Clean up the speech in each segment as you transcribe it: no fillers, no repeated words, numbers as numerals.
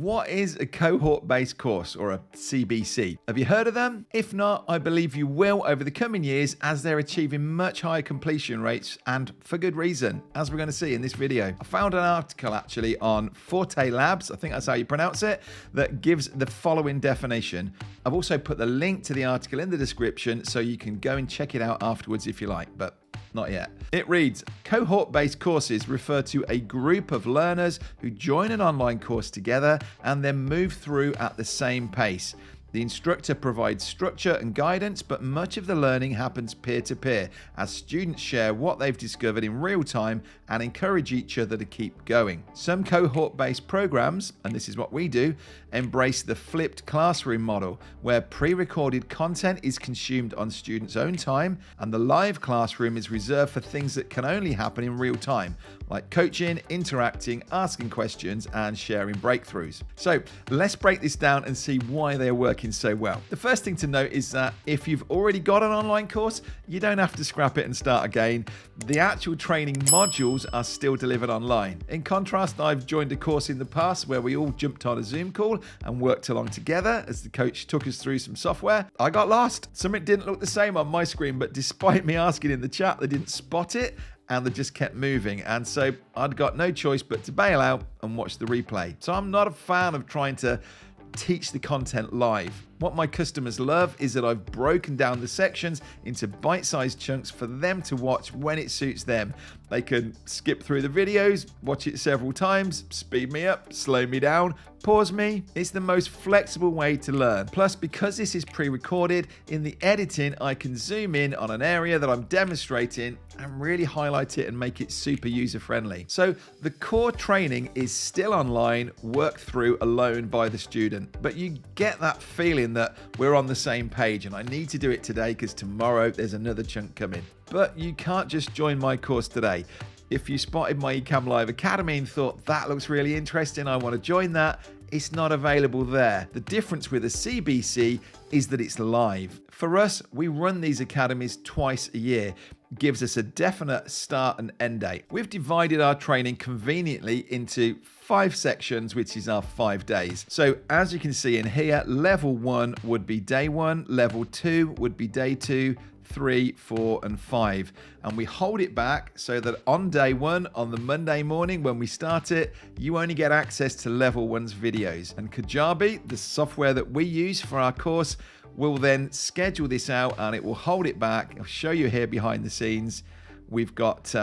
What is a cohort-based course, or a CBC? Have you heard of them? If not, I believe you will over the coming years, as they're achieving much higher completion rates, and for good reason, as we're going to see in this video. I found an article actually on Forte Labs, I think that's how you pronounce it, that gives the following definition. I've also put the link to the article in the description so you can go and check it out afterwards if you like, but not yet. It reads, cohort-based courses refer to a group of learners who join an online course together and then move through at the same pace. The instructor provides structure and guidance, but much of the learning happens peer-to-peer as students share what they've discovered in real time and encourage each other to keep going. Some cohort-based programs, and this is what we do, embrace the flipped classroom model, where pre-recorded content is consumed on students' own time and the live classroom is reserved for things that can only happen in real time, like coaching, interacting, asking questions, and sharing breakthroughs. So let's break this down and see why they're working so well. The first thing to note is that if you've already got an online course, you don't have to scrap it and start again. The actual training modules are still delivered online. In contrast, I've joined a course in the past where we all jumped on a Zoom call and worked along together as the coach took us through some software. I got lost. Something didn't look the same on my screen, but despite me asking in the chat, they didn't spot it and they just kept moving. And so I'd got no choice but to bail out and watch the replay. So I'm not a fan of trying to teach the content live. What my customers love is that I've broken down the sections into bite-sized chunks for them to watch when it suits them. They can skip through the videos, watch it several times, speed me up, slow me down, pause me. It's the most flexible way to learn. Plus, because this is pre-recorded, in the editing, I can zoom in on an area that I'm demonstrating and really highlight it and make it super user-friendly. So the core training is still online, worked through alone by the student, but you get that feeling that we're on the same page and I need to do it today because tomorrow there's another chunk coming. But you can't just join my course today. If you spotted my Ecamm Live Academy and thought that looks really interesting, I want to join that, it's not available there. The difference with a CBC is that it's live. For us, we run these academies twice a year. Gives us a definite start and end date. We've divided our training conveniently into 5 sections, which is our 5 days. So as you can see in here, level 1 would be day 1, level 2 would be day 2, 3, 4, and 5. And we hold it back so that on day 1, on the Monday morning when we start it, you only get access to level 1's videos. And Kajabi, the software that we use for our course, will then schedule this out and it will hold it back. I'll show you here behind the scenes. We've got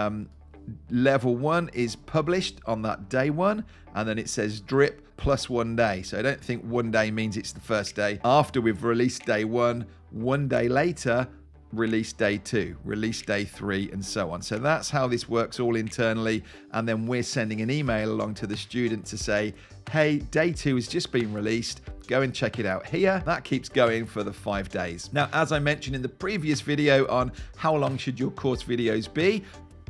level 1 is published on that day 1, and then it says drip plus 1 day. So I don't think 1 day means it's the first day. After we've released day 1, 1 day later, release day 2, release day 3, and so on. So that's how this works all internally. And then we're sending an email along to the student to say, hey, day 2 has just been released. Go and check it out here. That keeps going for the 5 days. Now, as I mentioned in the previous video on how long should your course videos be,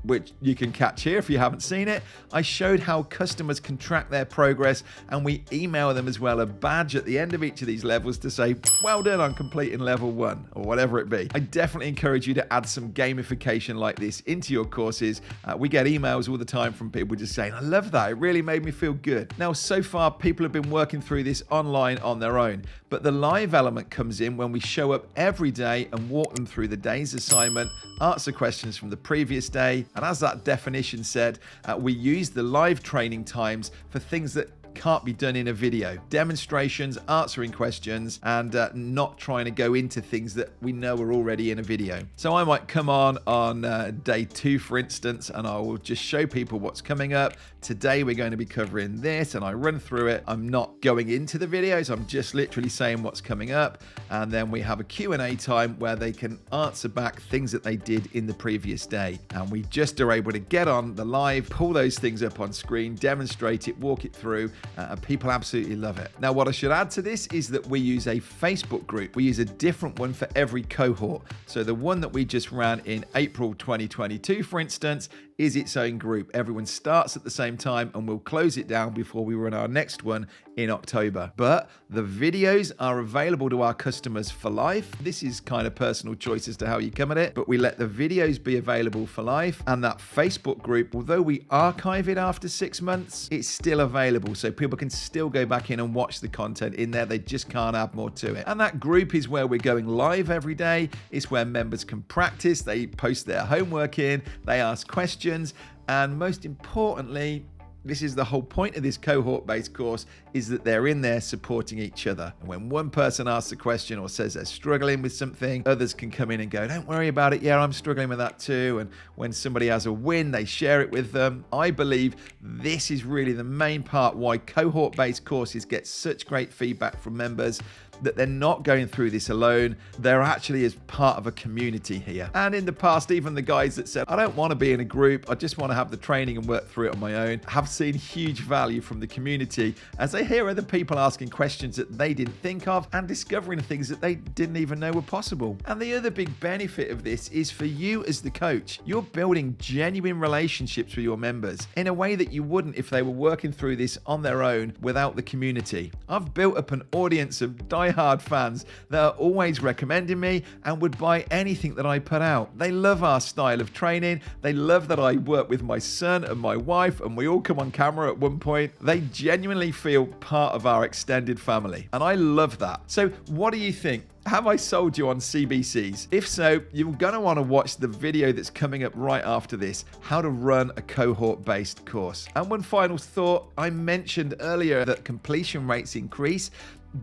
which you can catch here if you haven't seen it, I showed how customers can track their progress, and we email them as well a badge at the end of each of these levels to say, well done on completing level 1, or whatever it be. I definitely encourage you to add some gamification like this into your courses. We get emails all the time from people just saying, I love that, it really made me feel good. Now, so far, people have been working through this online on their own, but the live element comes in when we show up every day and walk them through the day's assignment, answer questions from the previous day. And as that definition said, we use the live training times for things that can't be done in a video. Demonstrations, answering questions, and not trying to go into things that we know are already in a video. So I might come on day 2, for instance, and I will just show people what's coming up. Today we're going to be covering this, and I run through it. I'm not going into the videos, I'm just literally saying what's coming up. And then we have a Q&A time where they can answer back things that they did in the previous day. And we just are able to get on the live, pull those things up on screen, demonstrate it, walk it through, and people absolutely love it. Now, what I should add to this is that we use a Facebook group. We use a different one for every cohort. So the one that we just ran in April 2022, for instance, is its own group. Everyone starts at the same time and we'll close it down before we run our next one in October. But the videos are available to our customers for life. This is kind of personal choice as to how you come at it, but we let the videos be available for life. And that Facebook group, although we archive it after 6 months, it's still available. So people can still go back in and watch the content in there. They just can't add more to it. And that group is where we're going live every day. It's where members can practice. They post their homework in, they ask questions, and most importantly, this is the whole point of this cohort-based course, is that they're in there supporting each other. And when one person asks a question or says they're struggling with something, others can come in and go, don't worry about it. Yeah, I'm struggling with that too. And when somebody has a win, they share it with them. I believe this is really the main part why cohort-based courses get such great feedback from members, that they're not going through this alone. They're actually as part of a community here. And in the past, even the guys that said, I don't want to be in a group, I just want to have the training and work through it on my own, have seen huge value from the community as they hear other people asking questions that they didn't think of and discovering things that they didn't even know were possible. And the other big benefit of this is for you as the coach. You're building genuine relationships with your members in a way that you wouldn't if they were working through this on their own without the community. I've built up an audience of die-hard fans that are always recommending me and would buy anything that I put out. They love our style of training. They love that I work with my son and my wife and we all come on camera at one point. They genuinely feel part of our extended family. And I love that. So what do you think? Have I sold you on CBCs? If so, you're going to want to watch the video that's coming up right after this, how to run a cohort-based course. And one final thought, I mentioned earlier that completion rates increase.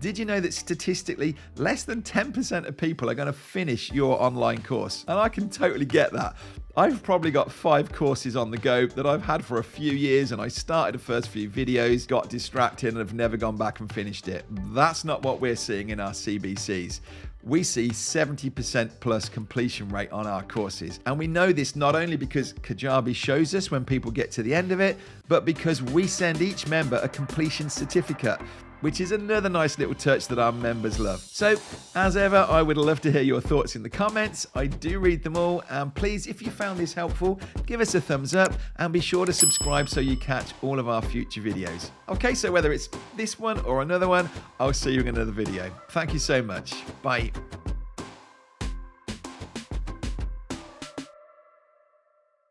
Did you know that statistically, less than 10% of people are going to finish your online course? And I can totally get that. I've probably got 5 courses on the go that I've had for a few years, and I started the first few videos, got distracted, and have never gone back and finished it. That's not what we're seeing in our CBCs. We see 70% plus completion rate on our courses. And we know this not only because Kajabi shows us when people get to the end of it, but because we send each member a completion certificate, which is another nice little touch that our members love. So, as ever, I would love to hear your thoughts in the comments. I do read them all, and please, if you found this helpful, give us a thumbs up and be sure to subscribe so you catch all of our future videos. Okay, so whether it's this one or another one, I'll see you in another video. Thank you so much. Bye.